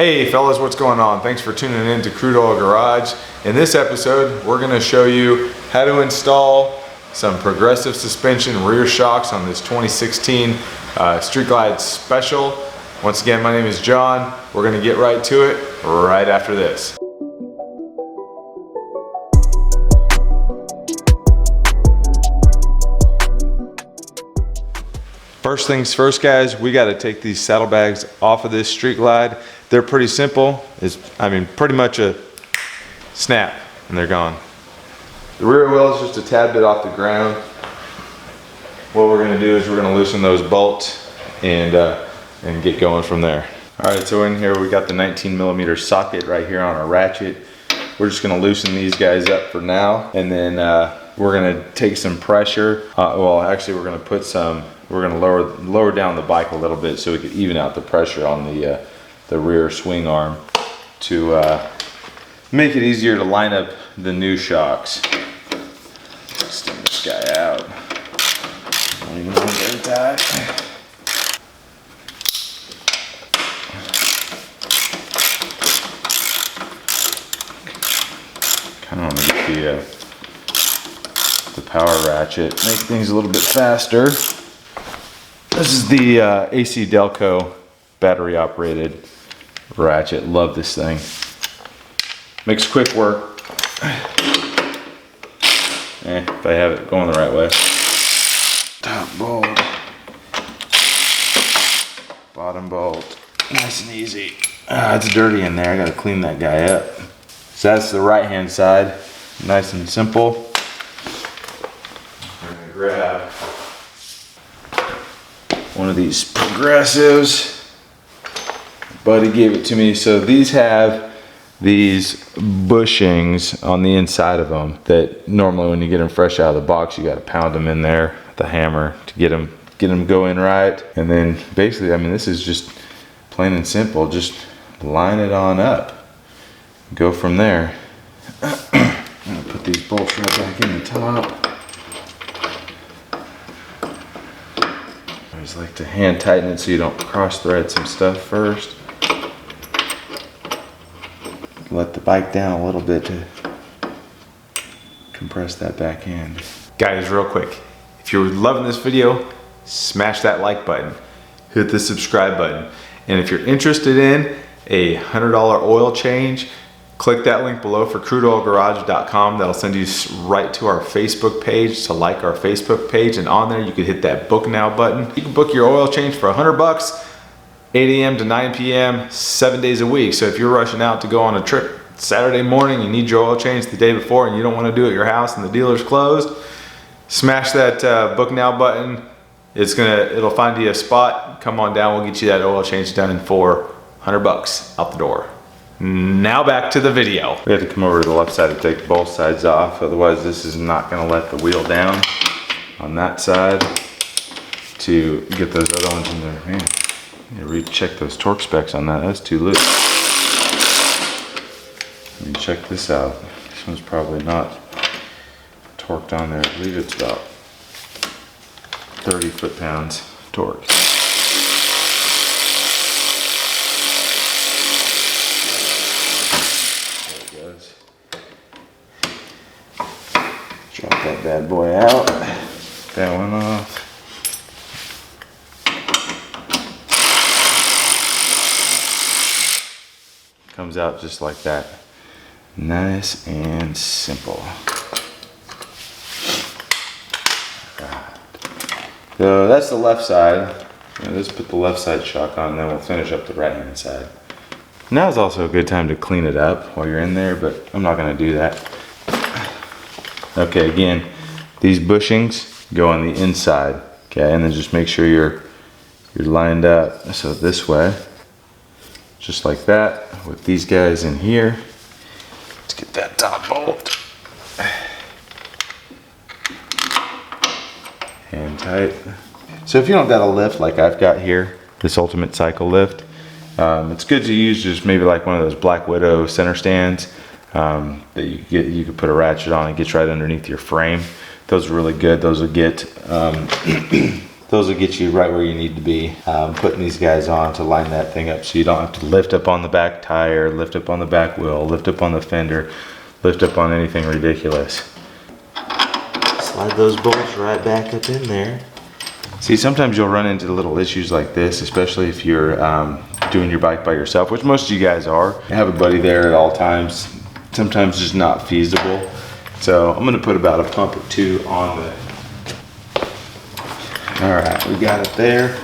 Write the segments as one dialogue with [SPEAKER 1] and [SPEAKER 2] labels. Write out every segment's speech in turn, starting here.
[SPEAKER 1] Hey fellas, what's going on? Thanks for tuning in to Crude Oil Garage. In this episode, we're gonna show you how to install some progressive suspension rear shocks on this 2016 Street Glide Special. Once again, my name is John. We're gonna get right to it right after this. First things first, guys, we got to take these saddlebags off of this Street Glide. They're pretty simple. Pretty much a snap and they're gone. The rear wheel is just a tad bit off the ground. What we're going to do is we're going to loosen those bolts and get going from there. All right, so in here we got the 19mm socket right here on our ratchet. We're just going to loosen these guys up for now, and then we're going to take some pressure. Well, actually, we're going to put some. We're going to lower down the bike a little bit so we can even out the pressure on the rear swing arm to make it easier to line up the new shocks. Extend this guy out. Don't even hold very tight. Kind of want to get the power ratchet, make things a little bit faster. This is the AC Delco battery operated ratchet. Love this thing. Makes quick work. If I have it going the right way. Top bolt. Bottom bolt. Nice and easy. It's dirty in there. I gotta clean that guy up. So that's the right hand side. Nice and simple. I'm gonna grab one of these progressives. Buddy gave it to me. So these have these bushings on the inside of them that normally when you get them fresh out of the box, you got to pound them in there with the hammer to get them going right. And then basically, this is just plain and simple. Just line it on up. Go from there. I'm gonna put these bolts right back in the top. I always like to hand tighten it so you don't cross thread some stuff first. Let the bike down a little bit to compress that back end. Guys, real quick, if you're loving this video, smash that like button, hit the subscribe button. And if you're interested in a $100 oil change, click that link below for crudeoilgarage.com. That'll send you right to our Facebook page to like our Facebook page, and on there you can hit that book now button. You can book your oil change for $100, 8 a.m. to 9 p.m., 7 days a week. So if you're rushing out to go on a trip Saturday morning, you need your oil change the day before and you don't want to do it at your house and the dealer's closed, smash that book now button. It'll find you a spot. Come on down, we'll get you that oil change done for $100 out the door. Now back to the video. We have to come over to the left side to take both sides off, otherwise this is not going to let the wheel down on that side to get those other ones in there. Man, I need to recheck those torque specs on that. That's too loose. Let me check this out. This one's probably not torqued on there. I believe it's about 30 foot-pounds torque. Drop that bad boy out. That one off. Comes out just like that. Nice and simple. So that's the left side. Let's put the left side shock on, and then we'll finish up the right hand side. Now is also a good time to clean it up while you're in there, but I'm not going to do that. Okay, again, these bushings go on the inside, okay, and then just make sure you're lined up. So this way, just like that, with these guys in here. Let's get that top bolt. Hand tight. So if you don't got a lift like I've got here, this Ultimate Cycle lift, it's good to use just maybe like one of those Black Widow center stands. That you could put a ratchet on and gets right underneath your frame. Those are really good. Those will get those will get you right where you need to be. Putting these guys on to line that thing up so you don't have to lift up on the back tire, lift up on the back wheel, lift up on the fender, lift up on anything ridiculous. Slide those bolts right back up in there. See, sometimes you'll run into little issues like this, especially if you're doing your bike by yourself, which most of you guys are. Have a buddy there at all times. Sometimes just not feasible. So I'm gonna put about a pump or two on the. All right, we got it there.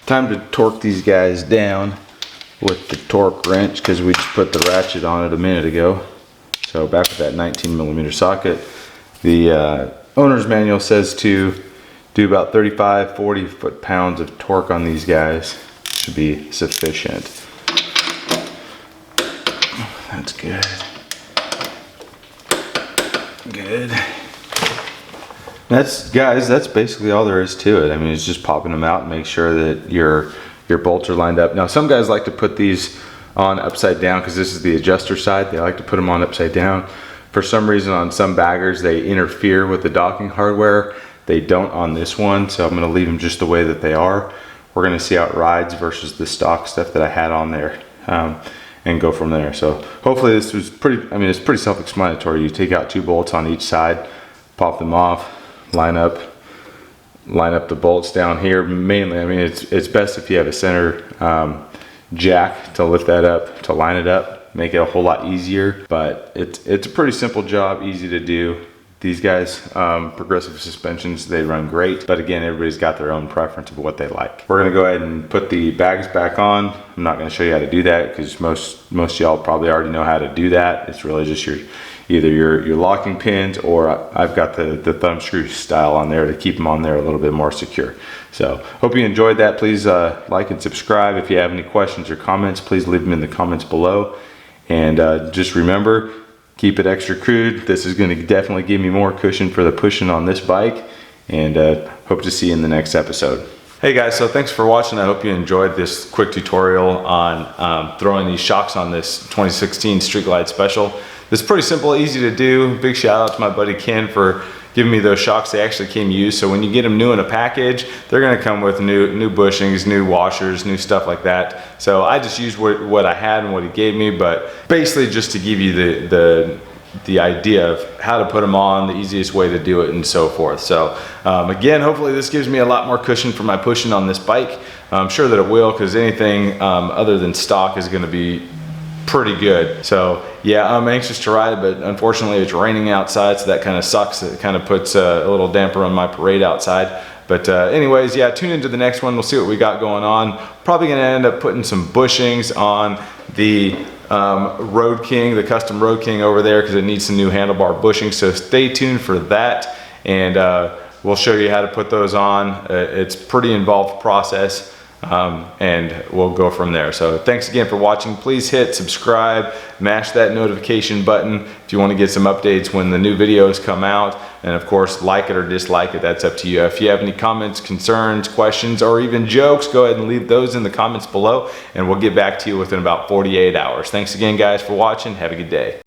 [SPEAKER 1] Time to torque these guys down with the torque wrench because we just put the ratchet on it a minute ago. So back with that 19mm socket. The owner's manual says to do about 35-40 foot-pounds of torque on these guys. Should be sufficient. That's good. Good. That's basically all there is to it. I mean, it's just popping them out and make sure that your bolts are lined up. Now, some guys like to put these on upside down because this is the adjuster side. They like to put them on upside down. For some reason, on some baggers, they interfere with the docking hardware. They don't on this one, so I'm gonna leave them just the way that they are. We're gonna see how it rides versus the stock stuff that I had on there, and go from there. So hopefully this was it's pretty self-explanatory. You take out 2 bolts on each side, pop them off, line up the bolts down here. Mainly, I mean, it's best if you have a center jack to lift that up, to line it up, make it a whole lot easier. But it's a pretty simple job, easy to do. These guys, progressive suspensions, they run great. But again, everybody's got their own preference of what they like. We're gonna go ahead and put the bags back on. I'm not gonna show you how to do that because most of y'all probably already know how to do that. It's really just either your locking pins, or I've got the thumb screw style on there to keep them on there a little bit more secure. So hope you enjoyed that. Please like and subscribe. If you have any questions or comments, please leave them in the comments below. And just remember, keep it extra crude. This is gonna definitely give me more cushion for the pushing on this bike. And hope to see you in the next episode. Hey guys, so thanks for watching. I hope you enjoyed this quick tutorial on throwing these shocks on this 2016 Street Glide Special. It's pretty simple, easy to do. Big shout out to my buddy Ken for giving me those shocks. They actually came used, so when you get them new in a package, they're gonna come with new bushings, new washers, new stuff like that. So I just used what I had and what he gave me, but basically just to give you the idea of how to put them on, the easiest way to do it, and so forth. So again, hopefully this gives me a lot more cushion for my pushing on this bike. I'm sure that it will, because anything other than stock is gonna be pretty good. So yeah, I'm anxious to ride it, but unfortunately it's raining outside, so that kind of sucks. It kind of puts a little damper on my parade outside. But anyways, yeah, tune into the next one. We'll see what we got going on. Probably gonna end up putting some bushings on the Road King, the custom Road King over there, because it needs some new handlebar bushings. So stay tuned for that, and we'll show you how to put those on. It's a pretty involved process. And we'll go from there. So thanks again for watching. Please hit subscribe, mash that notification button if you want to get some updates when the new videos come out, and of course like it or dislike it, that's up to you. If you have any comments, concerns, questions, or even jokes, go ahead and leave those in the comments below, and we'll get back to you within about 48 hours. Thanks again guys for watching. Have a good day.